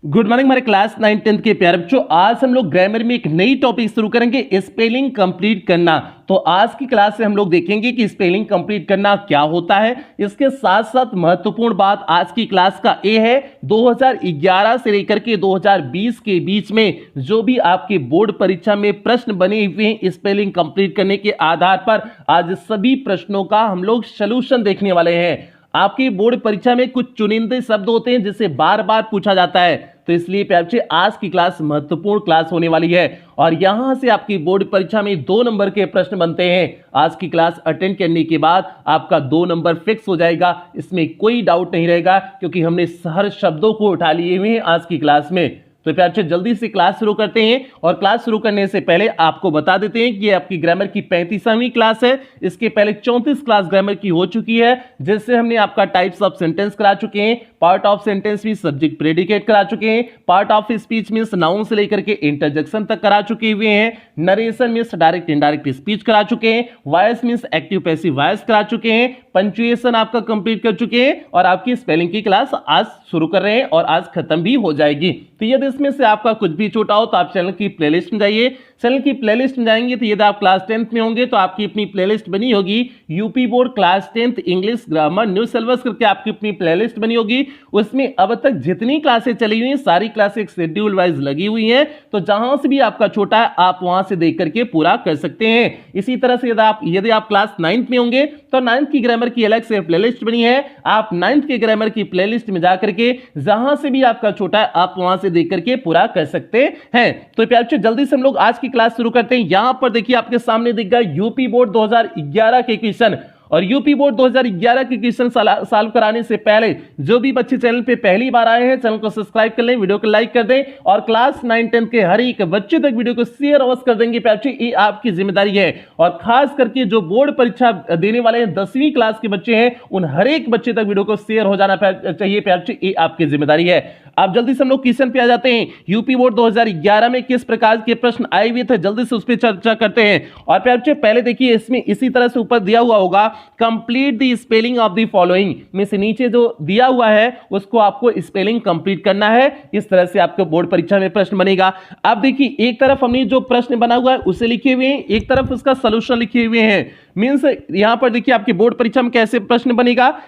Good morning हमारे class 9 10th के प्यारे बच्चों। आज हम लोग ग्रामर में एक नई टॉपिक शुरू करेंगे, स्पेलिंग कंप्लीट करना। तो आज की क्लास से हम लोग देखेंगे कि स्पेलिंग कंप्लीट करना क्या होता है। इसके साथ साथ महत्वपूर्ण बात आज की क्लास का ये है 2011 से लेकर के 2020 के बीच में जो भी आपके बोर्ड परीक्षा में प्रश्न बने हुए हैं स्पेलिंग कंप्लीट करने के आधार पर, आज सभी प्रश्नों का हम लोग सलूशन देखने वाले हैं। आपकी बोर्ड परीक्षा में कुछ चुनिंदे शब्द होते हैं जिसे बार बार पूछा जाता है, तो इसलिए बच्चे आज की क्लास महत्वपूर्ण क्लास होने वाली है और यहां से आपकी बोर्ड परीक्षा में 2 नंबर के प्रश्न बनते हैं। आज की क्लास अटेंड करने के बाद आपका 2 नंबर फिक्स हो जाएगा, इसमें कोई डाउट नहीं रहेगा क्योंकि हमने हर शब्दों को उठा लिए हुए हैं आज की क्लास में। तो प्यारे जल्दी से क्लास शुरू करते हैं और क्लास शुरू करने से पहले आपको बता देते हैं कि ये आपकी ग्रामर की 35वीं क्लास है। इसके पहले 34 क्लास ग्रामर की हो चुकी है, जिससे हमने आपका टाइप्स ऑफ सेंटेंस करा चुके हैं, पार्ट ऑफ सेंटेंस भी सब्जेक्ट प्रेडिकेट करा चुके हैं, part of speech means noun से लेकर के इंटरजेक्शन तक करा चुके हुए हैं, narration means direct indirect speech करा चुके हैं, voice means active passive voice करा चुके हैं, पंक्चुएशन आपका कंप्लीट कर चुके हैं और आपकी स्पेलिंग की क्लास आज शुरू कर रहे हैं और आज खत्म भी हो जाएगी। तो यदि इसमें से आपका कुछ भी छूटा हो तो आप चैनल की प्लेलिस्ट में जाइए। चैनल की प्लेलिस्ट में जाएंगे तो यदि आप क्लास 10th में होंगे तो आपकी अपनी प्लेलिस्ट बनी होगी, UP board class 10th English grammar new syllabus करके आपकी अपनी प्लेलिस्ट बनी होगी। उसमें अब तक जितनी क्लासें चली हुई हैं सारी क्लासें शेड्यूल वाइज लगी हुई हैं, तो जहां से भी आपका छोटा है आप वहां से देख करके पूरा कर सकते हैं। इसी तरह से यदि आप क्लास 9th में होंगे तो 9th की ग्रामर की अलग से प्लेलिस्ट बनी है, आप 9th के ग्रामर की प्लेलिस्ट में जाकर के जहां से भी आपका छोटा है आप वहां से देख करके पूरा कर सकते हैं। तो प्यारे जल्दी से हम लोग आज की क्लास शुरू करते हैं। यहां पर देखिए आपके सामने दिख गया यूपी बोर्ड 2011 के क्वेश्चन, और यूपी बोर्ड 2011 के क्वेश्चन सॉल्व कराने से पहले जो भी बच्चे चैनल पे पहली बार आए हैं चैनल को सब्सक्राइब कर लें, वीडियो को लाइक कर दें और क्लास 9 10 के हर एक बच्चे तक वीडियो को शेयर अवश्य कर देंगे। प्यारे ये आपकी जिम्मेदारी है और खास करके जो बोर्ड परीक्षा देने वाले हैं 10वीं क्लास के बच्चे हैं उन हर एक बच्चे तक वीडियो को शेयर हो जाना चाहिए। प्यारे ये आपकी जिम्मेदारी है। आप जल्दी से हम लोग क्वेश्चन पे आ जाते हैं। यूपी बोर्ड 2011 में किस प्रकार के प्रश्न आए हुए थे जल्दी से उस पर चर्चा करते हैं। और प्यारे पहले देखिए इसमें इसी तरह से ऊपर दिया हुआ होगा complete the spelling of the following में से नीचे जो दिया हुआ है उसको आपको स्पेलिंग कंप्लीट करना है। इस तरह से आपको बोर्ड परीक्षा में प्रश्न बनेगा। अब देखिए एक तरफ हमने जो प्रश्न बना हुआ है उसे लिखे हुए हैं, एक तरफ उसका सॉल्यूशन लिखे हुए हैं। मींस यहां पर देखिए आपके बोर्ड परीक्षा में कैसे प्रश्न बनेगा,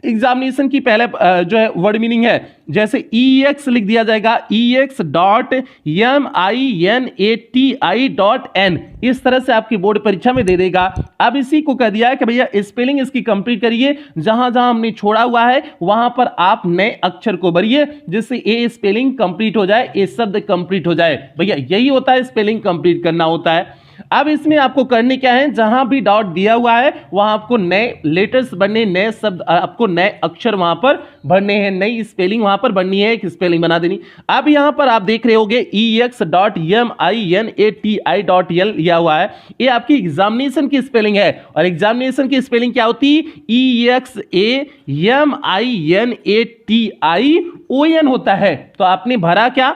एग्जामिनेशन की पहले जो है वर्ड मीनिंग है, जैसे EX लिख दिया जाएगा EX.MINATI.N, इस तरह से आपकी बोर्ड परीक्षा में दे देगा। अब इसी को कह दिया है कि भैया स्पेलिंग इसकी कंप्लीट करिए, जहां जहां हमने छोड़ा हुआ है वहां पर आप नए अक्षर को भरिए जिससे ये स्पेलिंग कंप्लीट हो जाए, ये शब्द कंप्लीट हो जाए। भैया यही होता है, स्पेलिंग कंप्लीट करना होता है। अब इसमें आपको करने क्या है, जहां भी डॉट दिया हुआ है वहां आपको नए लेटर्स भरने, नए शब्द आपको नए अक्षर वहां पर भरने हैं, नई स्पेलिंग वहां पर बननी है, एक स्पेलिंग बना देनी। अब यहां पर आप देख रहे होंगे EX.MINATI.L लिया हुआ है, ये आपकी एग्जामिनेशन की स्पेलिंग है और एग्जामिनेशन की स्पेलिंग क्या होती है, EXAMINATION होता है। तो आपने भरा क्या,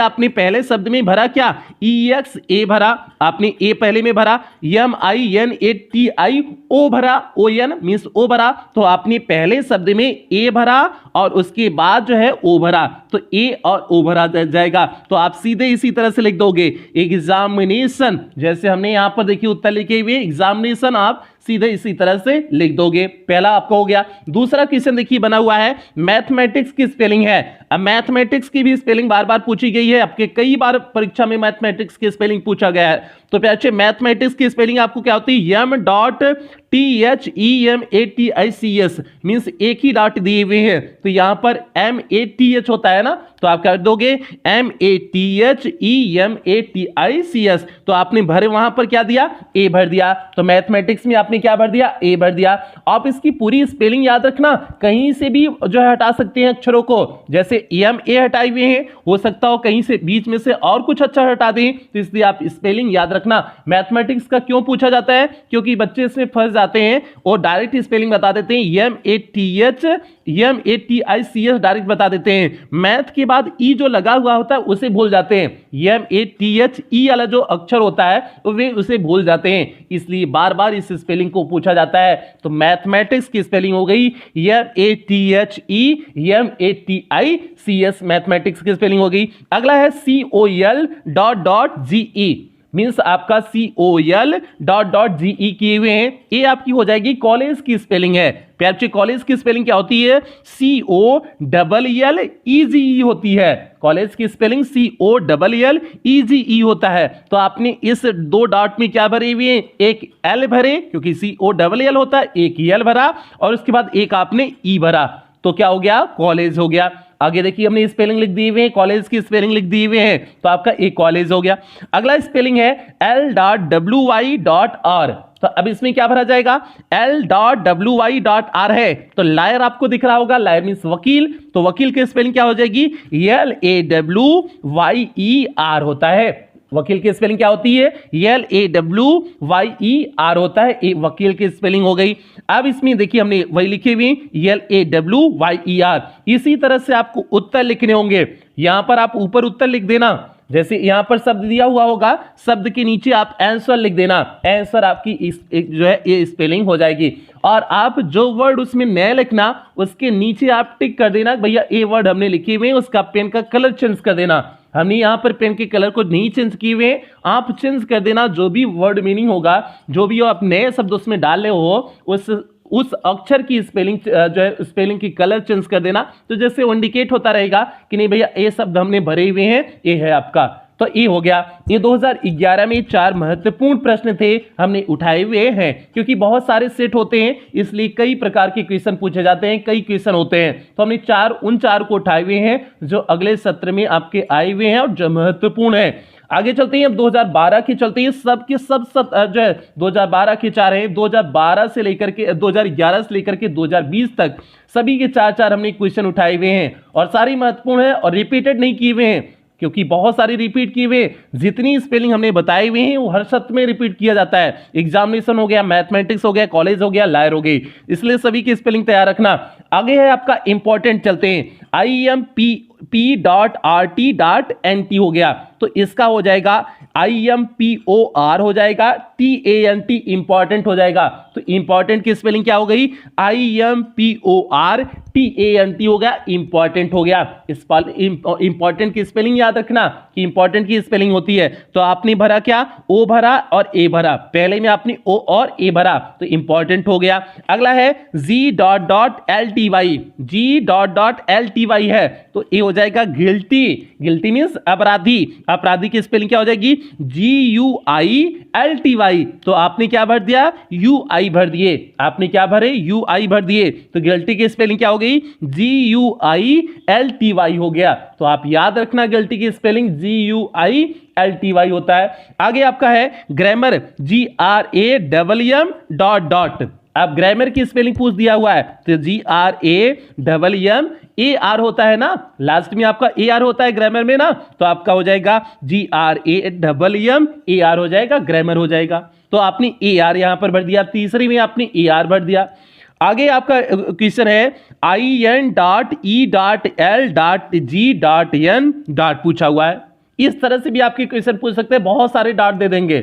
आपने पहले शब्द में भरा क्या, EXA भरा, आपने ए पहले में भरा, MINATIO भरा, ON मींस ओ भरा, तो आपने पहले शब्द में ए भरा और उसके बाद जो है ओ भरा, तो ए और ओ भरा जाएगा। तो आप सीधे इसी तरह से लिख दोगे एग्जामिनेशन, जैसे हमने यहां पर देखिए उत्तर लिखे हुए एग्जामिनेशन, आप सीधे इसी तरह से लिख दोगे। पहला आपका हो गया। दूसरा क्वेश्चन देखिए बना हुआ है मैथमेटिक्स की स्पेलिंग है। अब मैथमेटिक्स की भी स्पेलिंग बार बार पूछी गई है, आपके कई बार परीक्षा में मैथमेटिक्स की स्पेलिंग पूछा गया है। तो प्यारे मैथमेटिक्स की स्पेलिंग आपको क्या होती है, MTHEMATICS मींस एक ही डॉट दिए हुए हैं, तो यहां पर MATH होता है ना, तो आप कर दोगे MATHEMATICS। तो आपने भरे वहां पर क्या दिया, ए भर दिया, तो मैथमेटिक्स में आपने क्या भर दिया, ए भर दिया। आप इसकी पूरी स्पेलिंग याद रखना, कहीं से भी जो है हटा सकते हैं अक्षरों को, जैसे MA हटाए हुए हैं, हो सकता हो कहीं से बीच में से और कुछ अच्छा हटा दें, तो इसलिए आप स्पेलिंग याद रखना। मैथमेटिक्स का क्यों पूछा जाता है, क्योंकि बच्चे इसमें फंस जाते हैं और डायरेक्ट स्पेलिंग बता देते हैं, MATH डायरेक्ट बता देते हैं। मैथ के बाद ई जो लगा हुआ होता है उसे भूल जाते हैं, MATHE वाला जो अक्षर होता है वे उसे भूल जाते हैं, इसलिए बार बार इस स्पेलिंग को पूछा जाता है। तो मैथमेटिक्स की स्पेलिंग हो गई MATHEMATICS, मैथमेटिक्स की स्पेलिंग हो गई। अगला है COL.GE, मीन्स आपका COL.GE किए हुए हैं, ये आपकी हो जाएगी कॉलेज की स्पेलिंग है। प्यार बच्चे कॉलेज की स्पेलिंग क्या होती है? COLLEGE होती है। कॉलेज की स्पेलिंग COLLEGE होता है। तो आपने इस दो डॉट में क्या भरे हुए हैं? एक L भरे, क्योंकि COLL होता है, एक L भरा और उसके बाद एक आपने E भरा, तो क्या हो गया? कॉलेज हो गया। आगे देखिए हमने स्पेलिंग लिख दिए हुए हैं, कॉलेज की स्पेलिंग लिख दिए हुए हैं, तो आपका एक कॉलेज हो गया। अगला स्पेलिंग है L.WY.R, तो अब इसमें क्या भरा जाएगा? L.WY.R है, तो लायर आपको दिख रहा होगा, लायर मीन्स वकील, तो वकील की स्पेलिंग क्या हो जाएगी? LAWYER होता है। वकील की स्पेलिंग क्या होती है? LAWYER होता है, ए वकील की स्पेलिंग हो गई। अब इसमें देखिए हमने वही लिखे हुए LAWYER। इसी तरह से आपको उत्तर लिखने होंगे, यहां पर आप ऊपर उत्तर लिख देना, जैसे यहां पर शब्द दिया हुआ होगा, शब्द के नीचे आप आंसर लिख देना, आंसर आपकी जो है ये स्पेलिंग हो जाएगी। और आप जो वर्ड उसमें नया लिखना, उसके नीचे आप टिक कर देना, भैया ये वर्ड हमने लिखे हुए हैं, उसका पेन का कलर चेंज कर देना। हमने यहाँ पर पेन के कलर को नहीं चेंज किए हुए, आप चेंज कर देना, जो भी वर्ड मीनिंग होगा, जो भी आप नए शब्द उसमें डाले हो, उस अक्षर की स्पेलिंग जो है स्पेलिंग की कलर चेंज कर देना, तो जैसे वो इंडिकेट होता रहेगा कि नहीं भैया ये शब्द हमने भरे हुए हैं, ये है आपका। तो ये हो गया। ये 2011 में 4 महत्वपूर्ण प्रश्न थे, हमने उठाए हुए हैं, क्योंकि बहुत सारे सेट होते हैं इसलिए कई प्रकार के क्वेश्चन पूछे जाते हैं, कई क्वेश्चन होते हैं, तो हमने उन चार को उठाए हुए हैं जो अगले सत्र में आपके आए हुए हैं और जो महत्वपूर्ण है। आगे चलते हैं, अब 2012 के चलते हैं, सबके सब जो है 2012 के 4 हैं, 2012 से लेकर के 2011 से लेकर के 2020 तक सभी के 4 हमने क्वेश्चन उठाए हुए हैं और सारी महत्वपूर्ण है और रिपीटेड नहीं किए हुए हैं, क्योंकि बहुत सारी रिपीट किए हुए, जितनी स्पेलिंग हमने बताए हुए हैं वो हर सत्र में रिपीट किया जाता है। एग्जामिनेशन हो गया, मैथमेटिक्स हो गया, कॉलेज हो गया, लायर हो गई, इसलिए सभी की स्पेलिंग तैयार रखना। आगे है आपका इंपॉर्टेंट, चलते हैं, IMP.RT.NT हो गया, तो इसका हो जाएगा IMPOR हो जाएगा, TANT इंपॉर्टेंट हो जाएगा। तो इंपॉर्टेंट की स्पेलिंग क्या हो गई? IMPOR TANT हो गया, इंपॉर्टेंट हो गया। इंपॉर्टेंट की स्पेलिंग याद रखना कि इंपॉर्टेंट की स्पेलिंग होती है, तो आपने भरा क्या? O भरा और A भरा, पहले में आपने O और A भरा, तो इंपॉर्टेंट हो गया। अगला है G.LTY, G.LTY है, तो ये हो जाएगा गिल्टी। गिल्टी मीन्स अपराधी, अपराधी की स्पेलिंग क्या हो जाएगी? GUILTY, तो आपने क्या भर दिया? UI भर दिए, आपने क्या भरे? UI भर दिए, तो गिल्टी की स्पेलिंग क्या हो गई? GUILTY हो गया। तो आप याद रखना गिल्टी की स्पेलिंग GUILTY होता है। आगे आपका है ग्रामर, GRAMM डॉट। अब ग्रामर की स्पेलिंग पूछ दिया हुआ है, तो GRAMMAR होता है ना, लास्ट में आपका AR होता है ग्रामर में ना, तो आपका हो जाएगा GRAMMAR हो जाएगा, ग्रामर हो जाएगा। तो आपने AR यहां पर भर दिया, तीसरी में आपने AR भर दिया। आगे आपका क्वेश्चन है IN.E.L.G.N पूछा हुआ है। इस तरह से भी आपके क्वेश्चन पूछ सकते हैं, बहुत सारे डॉट दे देंगे।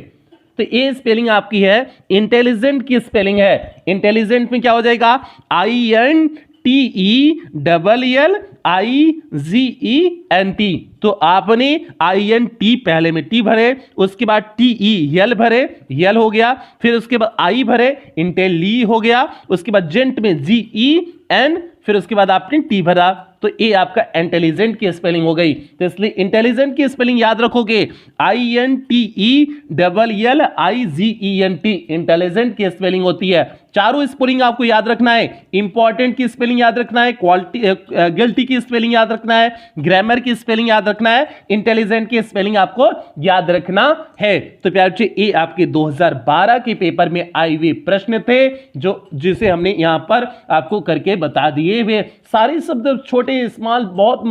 तो ये स्पेलिंग आपकी है इंटेलिजेंट की स्पेलिंग है। इंटेलिजेंट में क्या हो जाएगा? INTELLIGENT, तो आपने INT पहले में T भरे, उसके बाद TEL भरे, यल हो गया, फिर उसके बाद I भरे, इंटेली हो गया, उसके बाद जेंट में GEN, फिर उसके बाद आपने T भरा, तो ये आपका इंटेलिजेंट की स्पेलिंग हो गई। तो इसलिए इंटेलिजेंट की स्पेलिंग याद रखोगे INTELLIGENT, इंटेलिजेंट की स्पेलिंग होती है। चारों स्पेलिंग आपको याद रखना है, इंपॉर्टेंट की स्पेलिंग याद रखना है, गिल्टी की स्पेलिंग याद रखना है, ग्रामर की स्पेलिंग याद रखना है, इंटेलिजेंट की स्पेलिंग आपको याद रखना है। तो प्यारे बच्चे ये आपके 2012 के पेपर में आए हुए प्रश्न थे, जिसे हमने यहां पर आपको करके बता दिए हुए। सारे शब्द छोटे स्मॉल, बहुत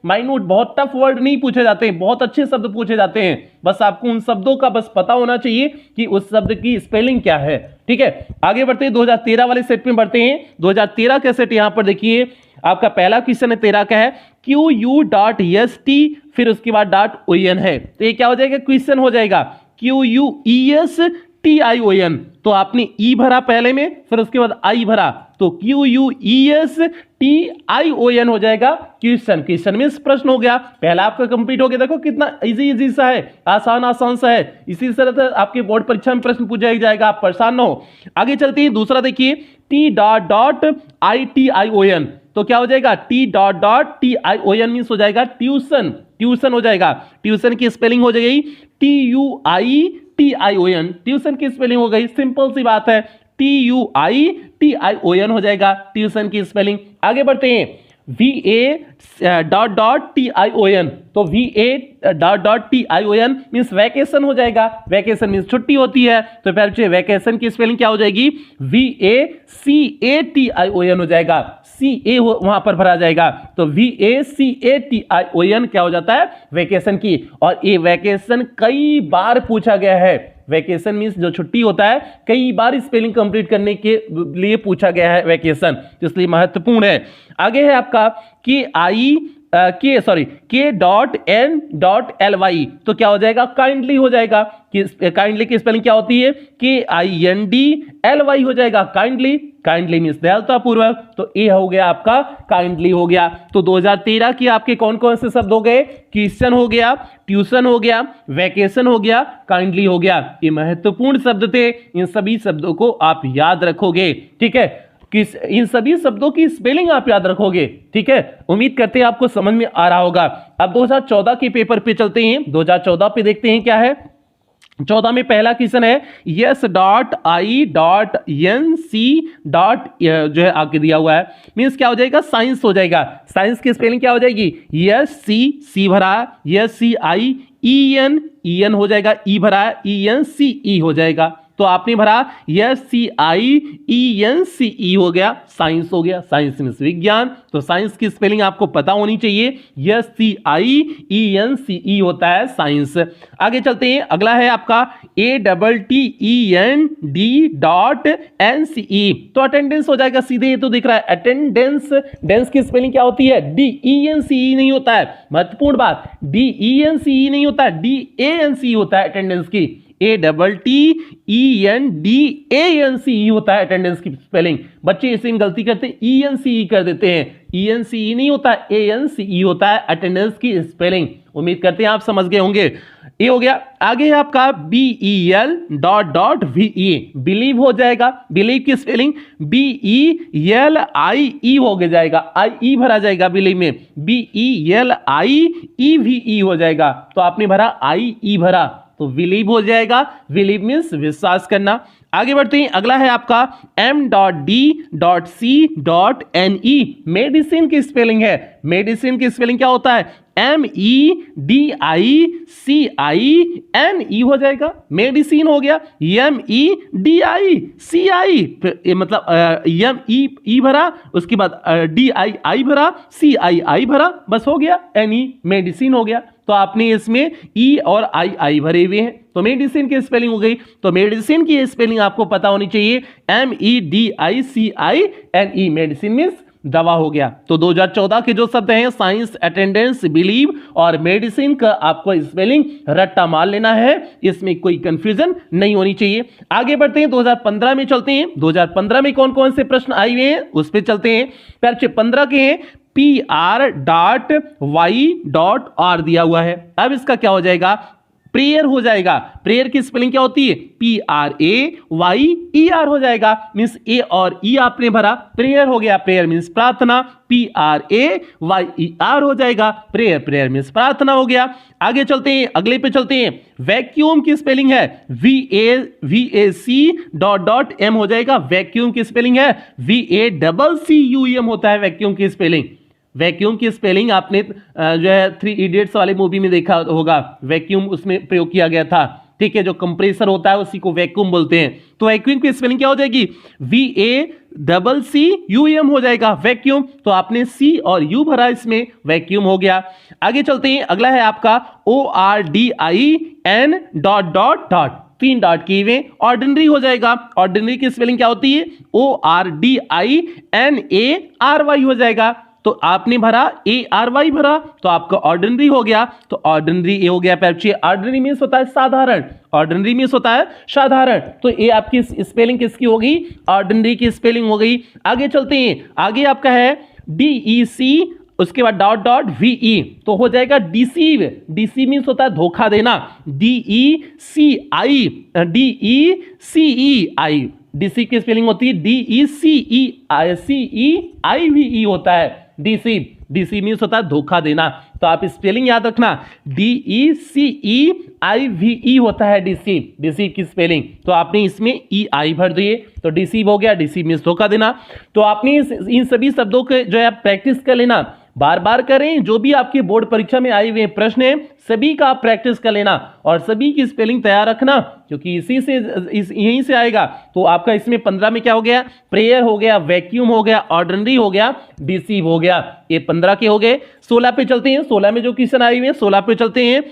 माइन्यूट, बहुत टफ वर्ड नहीं पूछे जाते हैं, बहुत अच्छे शब्द पूछे जाते हैं। बस आपको उन शब्दों का बस पता होना चाहिए कि उस शब्द की स्पेलिंग क्या है, ठीक है, आगे बढ़ते हैं 2013 वाले सेट में बढ़ते हैं। 2013 का सेट यहां पर देखिए, आपका पहला क्वेश्चन है 13 का है QU.ST, फिर उसके बाद .ON है, तो ये क्या हो जाएगा, क्वेश्चन हो जाएगा QUESTION, तो आपने ई भरा पहले में, फिर उसके बाद आई भरा, तो QUESTION हो जाएगा क्वेश्चन। क्वेश्चन में प्रश्न हो गया, पहला आपका कंप्लीट हो गया। देखो कितना इजी सा है, आसान सा है। इसी तरह से आपके बोर्ड परीक्षा में प्रश्न पूछा जाएगा, आप परेशान ना हो। आगे चलते हैं, दूसरा देखिए T.ITION, तो क्या हो जाएगा, T.TION मींस हो जाएगा ट्यूशन, ट्यूशन हो जाएगा। ट्यूशन की स्पेलिंग हो जाएगी TUITION, ट्यूशन की स्पेलिंग हो गई, सिंपल सी बात है, TUITION हो जाएगा ट्यूशन की स्पेलिंग। आगे बढ़ते हैं, VA.TION, तो VA.TION मींस वैकेशन हो जाएगा, वैकेशन मींस छुट्टी होती है, तो फिर वैकेशन की स्पेलिंग क्या हो जाएगी, VACATION हो जाएगा, CA वहां पर भरा जाएगा, तो VACATION क्या हो जाता है, वैकेशन की। और ये वैकेशन कई बार पूछा गया है, वैकेशन मींस जो छुट्टी होता है, कई बार स्पेलिंग कंप्लीट करने के लिए पूछा गया है वैकेशन, इसलिए महत्वपूर्ण है। आगे है आपका K.N.LY, तो क्या हो जाएगा, काइंडली हो जाएगा। काइंडली की स्पेलिंग क्या होती है, KINDLY हो जाएगा, काइंडली। काइंडली मींस दयालुतापूर्वक, तो ये हो गया आपका काइंडली हो गया। तो 2013 की आपके कौन कौन से शब्द हो गए, क्वेश्चन हो गया, ट्यूशन हो गया, वैकेशन हो गया, काइंडली हो गया। ये महत्वपूर्ण शब्द थे, इन सभी शब्दों को आप याद रखोगे, ठीक है, इन सभी शब्दों की स्पेलिंग आप याद रखोगे, ठीक है। उम्मीद करते हैं आपको समझ में आ रहा होगा। अब 2014 के पेपर पे चलते हैं, 2014 पे देखते हैं क्या है। 14 में पहला क्वेश्चन है yes.I.NC. जो है आगे दिया हुआ है, मींस क्या हो जाएगा, साइंस हो जाएगा। साइंस की स्पेलिंग क्या हो जाएगी, SC भरा, SCIEN हो जाएगा, ई भरा, ENCE हो जाएगा, तो आपने भरा SCIENCE हो गया, साइंस हो गया। साइंस मींस विज्ञान, तो साइंस की स्पेलिंग आपको पता होनी चाहिए, SCIENCE होता है साइंस। आगे चलते हैं, अगला है आपका ATTEND.NCE, तो अटेंडेंस हो जाएगा सीधे, ये तो दिख रहा है अटेंडेंस। डेंस की स्पेलिंग क्या होती है, DENCE नहीं होता है, महत्वपूर्ण बात, DENCE नहीं होता है, DANCE होता है अटेंडेंस की। ATTENDANCE होता है अटेंडेंस की स्पेलिंग। बच्चे इसे गलती करते हैं, ENCE कर देते हैं, ENCE नहीं होता, ANCE होता है अटेंडेंस की स्पेलिंग। उम्मीद करते हैं आप समझ गए होंगे। ये हो गया। आगे है आपका BEL.VE, बिलीव हो जाएगा, बिलीव की स्पेलिंग BELIE हो जाएगा, IE भरा जाएगा बिलीव में, BELIEVE हो जाएगा, तो आपने भरा IE भरा, तो बिलीव हो जाएगा, बिलीव मींस विश्वास करना। आगे बढ़ते हैं, अगला है आपका M.D.C.NE, मेडिसिन की स्पेलिंग है। मेडिसिन की स्पेलिंग क्या होता है, MEDICINE हो जाएगा, मेडिसिन हो गया, MEDICI, मतलब MEE भरा, उसके बाद DII भरा, CII भरा, बस हो गया, NE मेडिसिन हो गया। तो आपने इसमें E और I भरे हुए हैं, तो मेडिसिन की स्पेलिंग हो गई। तो मेडिसिन की स्पेलिंग आपको पता होनी चाहिए, MEDICINE, मेडिसिन मींस दवा हो गया। तो 2014 के जो शब्द हैं, साइंस, अटेंडेंस, बिलीव और मेडिसिन का आपको स्पेलिंग रट्टा मार लेना है, इसमें कोई कंफ्यूजन नहीं होनी चाहिए। आगे बढ़ते हैं, 2015 में चलते हैं। 2015 में कौन कौन से प्रश्न आए हुए हैं उस पर चलते हैं। 15 के हैं PR.Y.R दिया हुआ है। अब इसका क्या हो जाएगा, प्रेयर हो जाएगा। प्रेयर की स्पेलिंग क्या होती है, PRAYER हो जाएगा, मींस ए और ई आपने भरा, प्रेयर हो गया। प्रेयर मींस प्रार्थना, PRAYER हो जाएगा, प्रेयर, प्रेयर मींस प्रार्थना हो गया। आगे चलते हैं, अगले पे चलते हैं। वैक्यूम की स्पेलिंग है VAC.M हो जाएगा, वैक्यूम की स्पेलिंग है VACCUM होता है वैक्यूम की स्पेलिंग। वैक्यूम की स्पेलिंग आपने जो है 3 इडियट्स वाले मूवी में देखा होगा, वैक्यूम उसमें प्रयोग किया गया था, ठीक है। जो कंप्रेसर होता है उसी को वैक्यूम बोलते हैं। तो वैक्यूम की स्पेलिंग क्या हो जाएगी, VACCUM हो जाएगा, वैक्यूम। तो आपने C और U भरा, इसमें वैक्यूम हो गया। आगे चलते हैं, अगला है आपका ORDIN ... 3 डॉट किए हुए, ऑर्डिनरी हो जाएगा। ऑर्डिनरी की स्पेलिंग क्या होती है? ORDINARY हो जाएगा। तो आपने भरा ARY भरा तो आपका ऑर्डिनरी हो गया, तो ऑर्डिनरी ए हो गया। ऑर्डिनरी मींस होता है साधारण, ऑर्डिनरी मींस होता है साधारण। तो ये आपकी स्पेलिंग किसकी होगी? ऑर्डिनरी की स्पेलिंग हो गई। आगे चलते हैं, आगे आपका है DEC, उसके बाद डॉट डॉट VE, तो हो जाएगा डिसीव। डिसीव मींस होता है धोखा देना, DECI, DECEI, डिसीव की स्पेलिंग होती है DECEIVE होता है डिसीव। डिसीव मींस होता है धोखा देना, तो आप स्पेलिंग याद रखना, DECEIVE होता है डिसीव, डिसीव की स्पेलिंग। तो आपने इसमें EI भर दिए तो डिसीव हो गया। डिसीव मींस धोखा देना। तो आपने इन सभी शब्दों के जो है प्रैक्टिस कर लेना, बार बार करें। जो भी आपके बोर्ड परीक्षा में आए हुए प्रश्न हैं सभी का आप प्रैक्टिस कर लेना और सभी की स्पेलिंग तैयार रखना, क्योंकि यहीं से आएगा। तो आपका इसमें 15 में क्या हो गया? प्रेयर हो गया, वैक्यूम हो गया, ऑर्डिनरी हो गया, डिसीव हो गया। ये 15 के हो गए। 16 पे चलते हैं। 16 में जो क्वेश्चन आए हुए हैं 16 पे चलते हैं।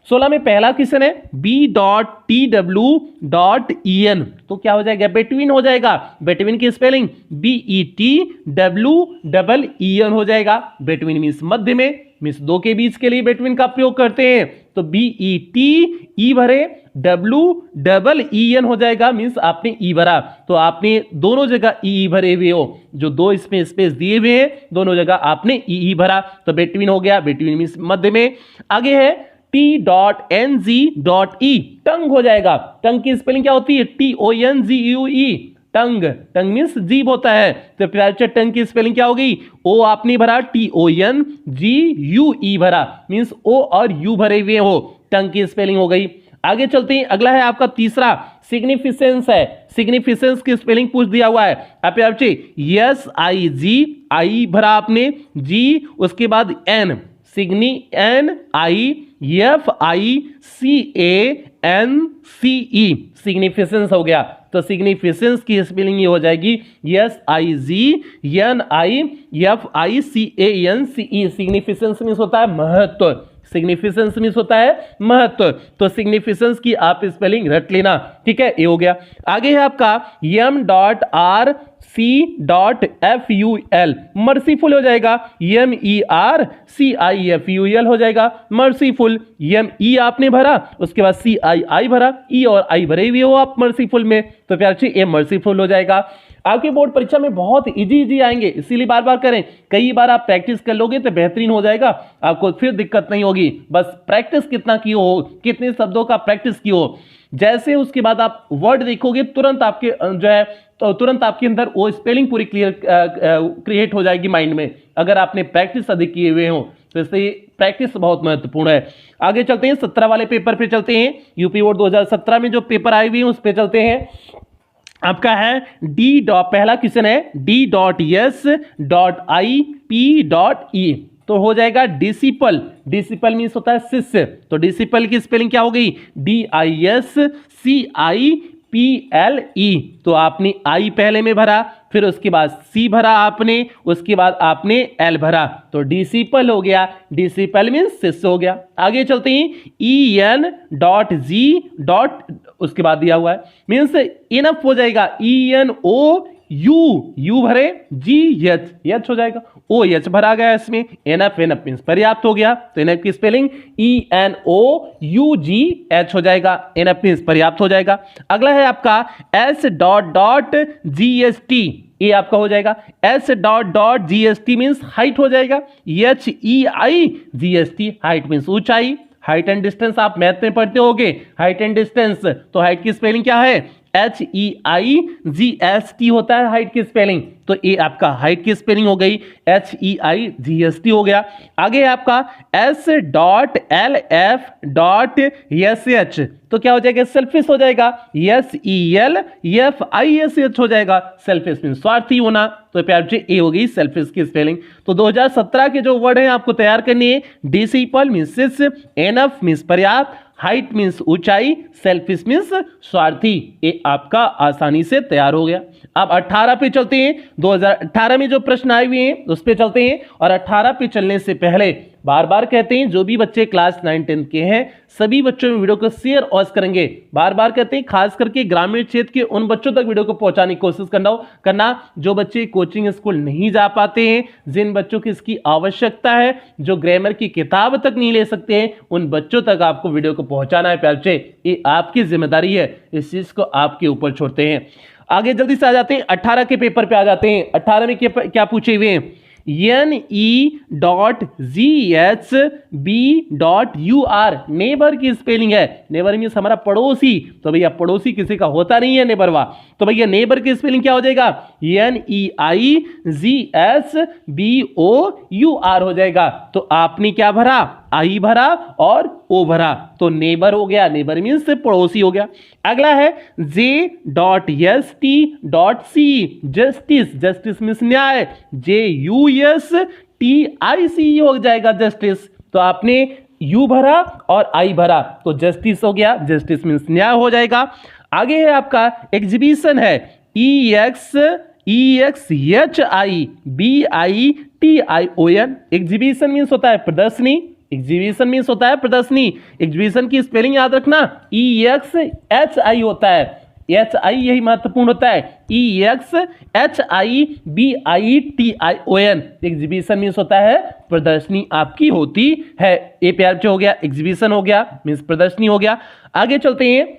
16 में पहला क्वेश्चन है B.TW.EN, तो क्या हो जाएगा? बिटवीन हो जाएगा। बिटवीन की स्पेलिंग BETWEEN हो जाएगा। बिटवीन मींस मध्य में, मींस दो के बीच के लिए बिटवीन का प्रयोग करते हैं। तो BETE भरे, WEEN हो जाएगा, मींस आपने ई भरा। तो आपने दोनों जगह ई भरे हुए हो, जो दो इसमें स्पेस दिए हुए हैं दोनों जगह आपने ई भरा, तो बिटवीन हो गया। बिटवीन मींस मध्य में। आगे है T.NG.E, टंग हो जाएगा। टंग की स्पेलिंग क्या होती है? TONGUE, टंग। टंग मींस जीभ होता है। तो प्यार से टंग की स्पेलिंग क्या होगी? ओ आपने भरा, TONGUE भरा, मींस ओ और यू भरे हुए हो, टंग की स्पेलिंग हो गई। आगे चलते हैं, अगला है आपका तीसरा सिग्निफिकेंस है। सिग्निफिकेंस की स्पेलिंग पूछ दिया हुआ है। आप SIG भरा आपने, जी उसके बाद N, सिग्नी NIFICANCE, सिग्निफिकेंस हो गया। तो सिग्निफिकेंस की स्पेलिंग ये हो जाएगी SIGNIFICANCE। सिग्निफिकेंस मींस होता है महत्व, सिग्निफिकेंस मींस होता है महत्व। तो सिग्निफिकेंस की आप स्पेलिंग रट लेना, ठीक है? ये हो गया। आगे है आपका M.RCFUL, मर्सीफुल हो जाएगा। MERCIFUL हो जाएगा, मर्सीफुल। ME आपने भरा, उसके बाद CII भरा, E और I भरे हुए हो आप मर्सीफुल में, तो प्यार से ये मर्सीफुल हो जाएगा। आपके बोर्ड परीक्षा में बहुत इजी आएंगे, इसीलिए बार बार करें। कई बार आप प्रैक्टिस कर लोगे तो बेहतरीन हो जाएगा, आपको फिर दिक्कत नहीं होगी। बस प्रैक्टिस कितना की हो, कितने शब्दों का प्रैक्टिस की हो, जैसे उसके बाद आप वर्ड देखोगे तुरंत आपके जो है तो तुरंत आपके अंदर वो स्पेलिंग पूरी क्रिएट हो जाएगी माइंड में, अगर आपने प्रैक्टिस अधिक किए हुए हो। तो इसलिए प्रैक्टिस बहुत महत्वपूर्ण है। आगे चलते हैं 17 वाले पेपर पे चलते हैं। यूपी बोर्ड 2017 में जो पेपर आए हुए हैं उस पे चलते हैं। आपका है पहला क्वेश्चन है D.S.IP.E, तो हो जाएगा डिसिपल। डिसिपल मींस होता है शिष्य, तो डिसिपल की स्पेलिंग क्या हो गई? DISCIPLE, तो आपने आई पहले में भरा, फिर उसके बाद सी भरा आपने, उसके बाद आपने एल भरा, तो डिसिपल हो गया। डिसिपल मींस शिष्य हो गया। आगे चलते हैं EN.G. उसके बाद दिया हुआ है, मींस इनफ हो जाएगा। ENOU भरे, GH हो जाएगा, OH भरा गया इसमें, एनफ मींस पर्याप्त हो गया। तो एनफ की स्पेलिंग ENOUGH हो जाएगा, एनफ मींस पर्याप्त हो जाएगा। अगला है आपका S.GST, ये आपका हो जाएगा S.GST मींस हाइट हो जाएगा। HEIGST, हाइट मींस ऊंचाई। हाइट एंड डिस्टेंस आप मैथ में पढ़ते होगे, हाइट एंड डिस्टेंस, तो हाइट की स्पेलिंग क्या है? HEIGST होता है हाइट की स्पेलिंग, तो ये आपका हाइट की स्पेलिंग हो गई, HEIGST हो गया। आगे है आपका S.LF.SH, तो क्या हो जाएगा? सेल्फिश हो जाएगा, SELFISH हो जाएगा। सेल्फिश मींस स्वार्थी होना, तो प्यार से ए हो गई सेल्फिश की स्पेलिंग। तो 2017 के जो वर्ड हैं आपको तैयार करनी है, डिसिपल मींस शिष्य, एनफ मींस पर्याप्त, हाइट मींस ऊंचाई, सेल्फिश मींस स्वार्थी। ये आपका आसानी से तैयार हो गया। अब 18 पे चलते हैं। 2018 में जो प्रश्न आए हुए हैं उस पे चलते हैं, और 18 पे चलने से पहले बार बार कहते हैं जो भी बच्चे क्लास 9 10 के हैं सभी बच्चों में वीडियो को शेयर और करेंगे। बार बार कहते हैं खास करके ग्रामीण क्षेत्र के उन बच्चों तक वीडियो को पहुंचाने की कोशिश करना जो बच्चे कोचिंग स्कूल नहीं जा पाते हैं, जिन बच्चों की इसकी आवश्यकता है, जो ग्रामर की किताब तक नहीं ले सकते हैं, उन बच्चों तक आपको वीडियो को पहुंचाना है प्यारे बच्चे। ये आपकी जिम्मेदारी है, इस चीज को आपके ऊपर छोड़ते हैं। आगे जल्दी से आ जाते हैं 18 के पेपर पे आ जाते हैं। 18 में क्या पूछे हुए हैं? NE.GHB.UR नेबर की स्पेलिंग है। नेबर मींस हमारा पड़ोसी, तो भैया पड़ोसी किसी का होता नहीं है नेबरवा, तो भैया नेबर की स्पेलिंग क्या हो जाएगा? NEIGHBOUR हो जाएगा। तो आपने क्या भरा? आई भरा और ओ भरा, तो नेबर हो गया। नेबर मींस पड़ोसी हो गया। अगला है J.ST.C जस्टिस, जस्टिस मींस न्याय, JUSTICE हो जाएगा जस्टिस। तो आपने यू भरा और आई भरा तो जस्टिस हो गया, जस्टिस मींस न्याय हो जाएगा। आगे है आपका एग्जीबिशन है EXHIBITION। एग्जीबिशन मींस होता है प्रदर्शनी, एग्जीबिशन मींस होता है प्रदर्शनी। एग्जीबिशन की स्पेलिंग याद रखना EXHI होता है, HI यही महत्वपूर्ण होता है, EXHIBITION। एग्जीबिशन मींस होता है प्रदर्शनी आपकी होती है। ए प्यार जो हो गया एग्जीबिशन हो गया मींस प्रदर्शनी हो गया। आगे चलते हैं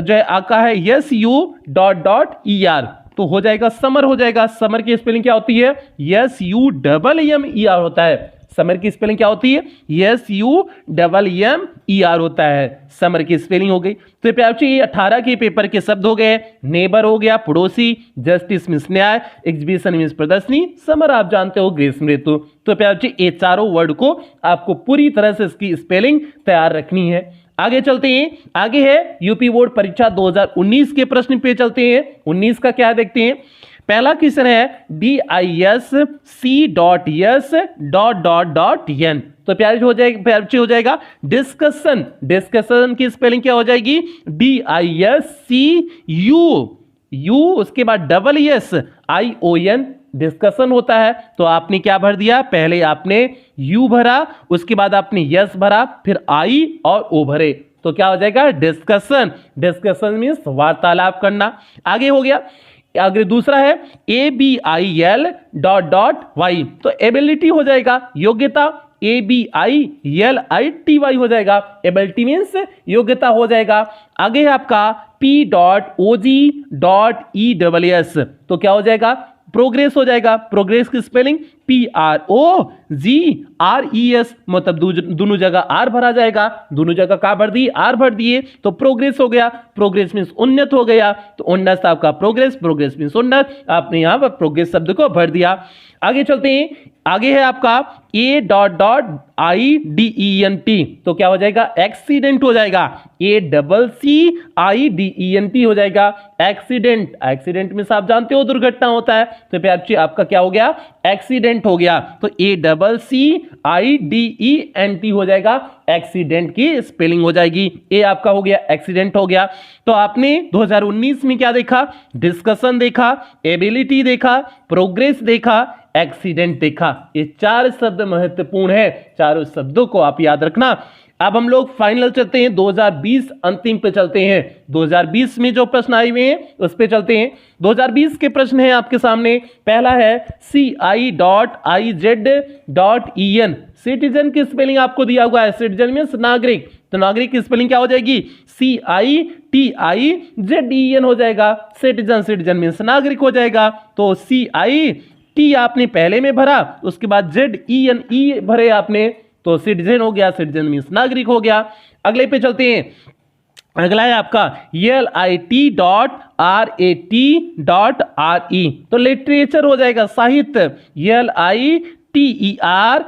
जो आका है SU.ER तो हो जाएगा समर हो जाएगा। समर की स्पेलिंग क्या होती है? SUMMER होता है। समर की स्पेलिंग क्या होती है? SUMMER होता है। समर की स्पेलिंग हो गई। तो प्यार ये 18 के पेपर के शब्द हो गए। नेबर हो गया पड़ोसी, जस्टिस मींस न्याय, एग्जीबिशन मींस प्रदर्शनी, समर आप जानते हो ग्रीष्म ऋतु। तो प्यार ये चारों वर्ड को आपको पूरी तरह से इसकी स्पेलिंग तैयार रखनी है। आगे चलते हैं। आगे है यूपी बोर्ड परीक्षा 2019 के प्रश्न पे चलते हैं। 19 का क्या देखते हैं। पहला क्वेश्चन है DISC.S.N तो प्यारे हो जाएगा डिस्कशन। डिस्कशन की स्पेलिंग क्या हो जाएगी? DISCU उसके बाद ESSION डिस्कशन होता है। तो आपने क्या भर दिया? पहले आपने यू भरा, उसके बाद आपने यस भरा, फिर आई और ओ भरे, तो क्या हो जाएगा? डिस्कशन। डिस्कशन मींस वार्तालाप करना। आगे हो गया। अगर दूसरा है ABIL.Y तो एबिलिटी हो जाएगा, योग्यता, ABILITY हो जाएगा, एबिलिटी मींस योग्यता हो जाएगा। आगे है आपका P.OG.EWS तो क्या हो जाएगा? प्रोग्रेस हो जाएगा। प्रोग्रेस की स्पेलिंग PROGRES मतलब दोनों जगह आर भरा जाएगा। दोनों जगह का भर दिए? आर भर दिए तो प्रोग्रेस हो गया। प्रोग्रेस मींस उन्नत हो गया, तो उन्नत आपका प्रोग्रेस, प्रोग्रेस मींस उन्नत, आपने यहां पर प्रोग्रेस शब्द को भर दिया। आगे चलते हैं। आगे है आपका A.IDENT तो क्या हो जाएगा? एक्सीडेंट हो जाएगा। ACCIDENT हो जाएगा एक्सीडेंट। एक्सीडेंट में आप जानते हो दुर्घटना होता है, तो प्यार आपका क्या हो गया? एक्सीडेंट हो गया। तो ACCIDENT हो जाएगा, एक्सीडेंट की स्पेलिंग हो जाएगी। ए आपका हो गया एक्सीडेंट हो गया। तो आपने 2019 में क्या देखा? डिस्कशन देखा, एबिलिटी देखा, प्रोग्रेस देखा, एक्सीडेंट देखा। ये चार शब्द महत्वपूर्ण है, चारों शब्दों को आप याद रखना। अब हम लोग फाइनल चलते हैं 2020 अंतिम पे चलते हैं। 2020 में जो प्रश्न आए हुए हैं उस पे चलते हैं। 2020 के प्रश्न है आपके सामने। पहला है CI.IZ.EN सिटीजन की स्पेलिंग आपको दिया हुआ है। सिटीजन मींस नागरिक, तो नागरिक की स्पेलिंग क्या हो जाएगी? CITIZEN हो जाएगा। सिटीजन, सिटीजन मींस नागरिक हो जाएगा। तो CIT आपने पहले में भरा, उसके बाद ZENE भरे आपने, तो सिटीजन हो गया। सिटीजन मींस नागरिक हो गया। अगले पे चलते हैं। अगला है आपका LIT.RAT.RE तो लिटरेचर हो जाएगा, साहित्य। LITERATURE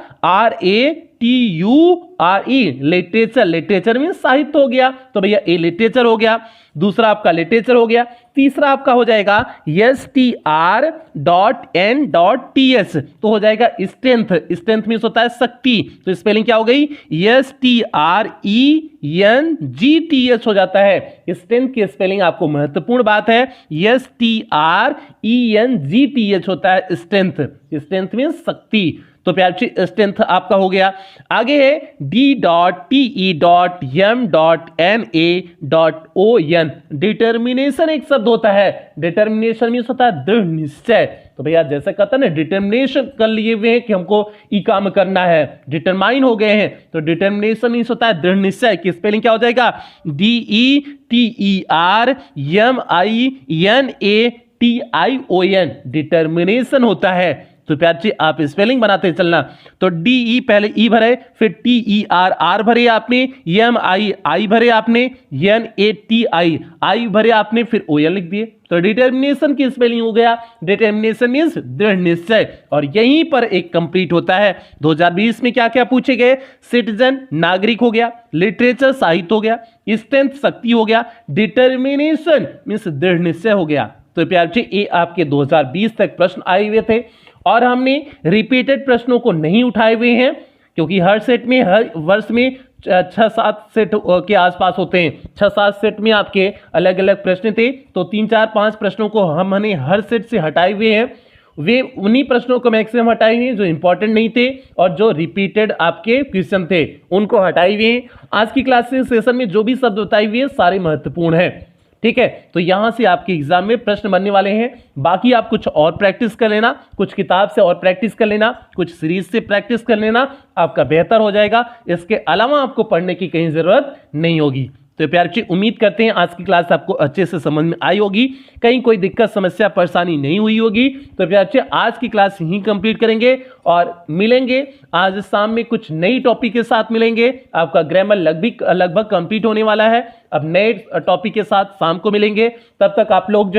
लिटरेचर, लिटरेचर मींस साहित्य हो गया, तो भैया ए लिटरेचर हो गया। दूसरा आपका लिटरेचर हो गया। तीसरा आपका हो जाएगा STR.N.TS तो हो जाएगा स्ट्रेंथ। स्ट्रेंथ मींस होता है शक्ति, तो स्पेलिंग क्या हो गई? STRENGTH हो जाता है। स्ट्रेंथ की स्पेलिंग आपको महत्वपूर्ण बात है, STRENGTH होता है स्ट्रेंथ। स्ट्रेंथ मींस शक्ति। तो प्यार बच्चे स्ट्रेंथ आपका हो गया। आगे है D.TE.M.NA.ON। डिटर्मिनेशन एक शब्द होता है। डिटर्मिनेशन मीन्स होता है दृढ़ निश्चय। तो भैया जैसे कहता है ना, डिटर्मिनेशन कर लिए हुए हैं कि हमको ई काम करना है, डिटरमाइन हो गए हैं, तो डिटर्मिनेशन मीन्स होता है दृढ़ निश्चय की स्पेलिंग क्या हो जाएगा? DETERMINATION। डिटर्मिनेशन होता है। तो प्यार जी आप स्पेलिंग बनाते चलना। तो DE पहले ई भरे, फिर TER भरे आपने, MI भरे आपने, NATI भरे आपने, फिर ON लिख दिए। तो डिटर्मिनेशन की स्पेलिंग हो गया। डिटर्मिनेशन मींस दृढ़ निश्चय। और यहीं पर एक कंप्लीट होता है। 2020 में क्या क्या पूछे गए? सिटीजन नागरिक हो गया, लिटरेचर साहित्य हो गया, स्ट्रेंथ शक्ति हो गया, डिटर्मिनेशन मींस दृढ़ निश्चय हो गया। तो प्यार जी ये आपके 2020 तक प्रश्न आए हुए थे और हमने रिपीटेड प्रश्नों को नहीं उठाए हुए हैं, क्योंकि हर सेट में, हर वर्ष में 6-7 सेट के आसपास होते हैं। 6-7 सेट में आपके अलग अलग प्रश्न थे, तो 3-4-5 प्रश्नों को हमने हर सेट से हटाए हुए हैं। वे उन्हीं प्रश्नों को मैक्सिमम हटाए हुए हैं जो इंपॉर्टेंट नहीं थे और जो रिपीटेड आपके क्वेश्चन थे उनको हटाए हुए हैं। आज की क्लास सेशन में जो भी शब्द बताए हुए हैं सारे महत्वपूर्ण हैं, ठीक है। तो यहां से आपके एग्जाम में प्रश्न बनने वाले हैं। बाकी आप कुछ और प्रैक्टिस कर लेना, कुछ किताब से और प्रैक्टिस कर लेना, कुछ सीरीज से प्रैक्टिस कर लेना, आपका बेहतर हो जाएगा। इसके अलावा आपको पढ़ने की कहीं जरूरत नहीं होगी। तो प्यार जी उम्मीद करते हैं आज की क्लास आपको अच्छे से समझ में आई होगी, कहीं कोई दिक्कत समस्या परेशानी नहीं हुई होगी। तो प्यार जी आज की क्लास यहीं कंप्लीट करेंगे और मिलेंगे आज शाम में कुछ नई टॉपिक के साथ मिलेंगे। आपका ग्रामर लगभग कंप्लीट होने वाला है। अब नए टॉपिक के साथ शाम को मिलेंगे। तब तक आप लोग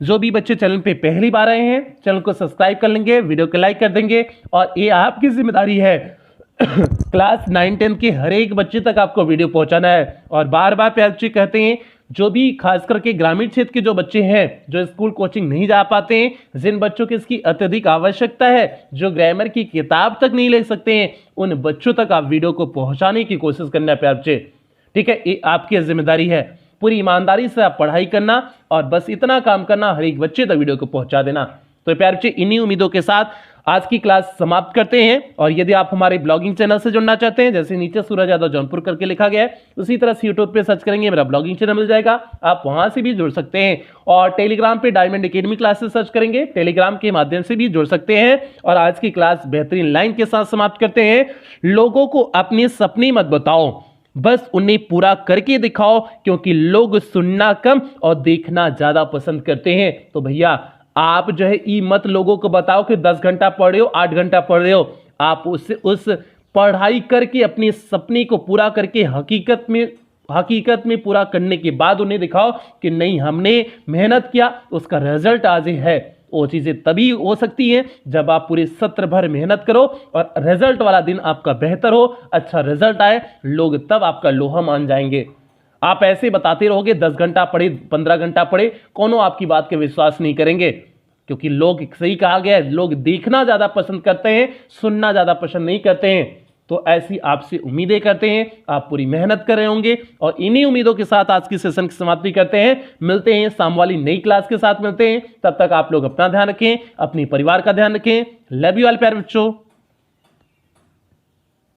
जो भी बच्चे चैनल पे पहली बार आए हैं चैनल को सब्सक्राइब कर लेंगे, वीडियो को लाइक कर देंगे। और ये आपकी जिम्मेदारी है क्लास 9-10 के हर एक बच्चे तक आपको वीडियो पहुंचाना है। और बार बार प्यार जी कहते हैं, जो भी खास करके ग्रामीण क्षेत्र के जो बच्चे हैं जो स्कूल कोचिंग नहीं जा पाते हैं, जिन बच्चों की इसकी अत्यधिक आवश्यकता है, जो ग्रामर की किताब तक नहीं ले सकते हैं, उन बच्चों तक आप वीडियो को पहुंचाने की कोशिश करना है प्यार जी, ठीक है। ये आपकी जिम्मेदारी है। पूरी ईमानदारी से आप पढ़ाई करना और बस इतना काम करना, हर एक बच्चे तक वीडियो को पहुंचा देना। तो प्यार जी इन्हीं उम्मीदों के साथ आज की क्लास समाप्त करते हैं। और यदि आप हमारे ब्लॉगिंग चैनल से जुड़ना चाहते हैं, जैसे नीचे सूरज यादव जौनपुर करके लिखा गया है, उसी तरह से यूट्यूब पे सर्च करेंगे मेरा ब्लॉगिंग चैनल मिल जाएगा, आप वहां से भी जुड़ सकते हैं। और टेलीग्राम पे डायमंड एकेडमी क्लासेस सर्च करेंगे, टेलीग्राम के माध्यम से भी जुड़ सकते हैं। और आज की क्लास बेहतरीन लाइन के साथ समाप्त करते हैं। लोगों को अपने सपने मत बताओ, बस उन्हें पूरा करके दिखाओ, क्योंकि लोग सुनना कम और देखना ज्यादा पसंद करते हैं। तो भैया आप ई मत लोगों को बताओ कि 10 घंटा पढ़ रहे हो, 8 घंटा पढ़ रहे हो। आप उस पढ़ाई करके अपने सपने को पूरा करके हकीकत में पूरा करने के बाद उन्हें दिखाओ कि नहीं हमने मेहनत किया, उसका रिजल्ट आज है। वो चीजें तभी हो सकती हैं जब आप पूरे सत्र भर मेहनत करो और रिजल्ट वाला दिन आपका बेहतर हो, अच्छा रिजल्ट आए, लोग तब आपका लोहा मान जाएंगे। आप ऐसे बताते रहोगे 10 घंटा पढ़े, 15 घंटा पढ़े, कौनों आपकी बात के विश्वास नहीं करेंगे। क्योंकि लोग, सही कहा गया है, लोग देखना ज्यादा पसंद करते हैं, सुनना ज्यादा पसंद नहीं करते हैं। तो ऐसी आपसे उम्मीदें करते हैं, आप पूरी मेहनत कर रहे होंगे। और इन्हीं उम्मीदों के साथ आज की सेशन की समाप्ति करते हैं। मिलते हैं शाम वाली नई क्लास के साथ मिलते हैं। तब तक आप लोग अपना ध्यान रखें, अपने परिवार का ध्यान रखें। लव यू ऑल प्यारे बच्चों।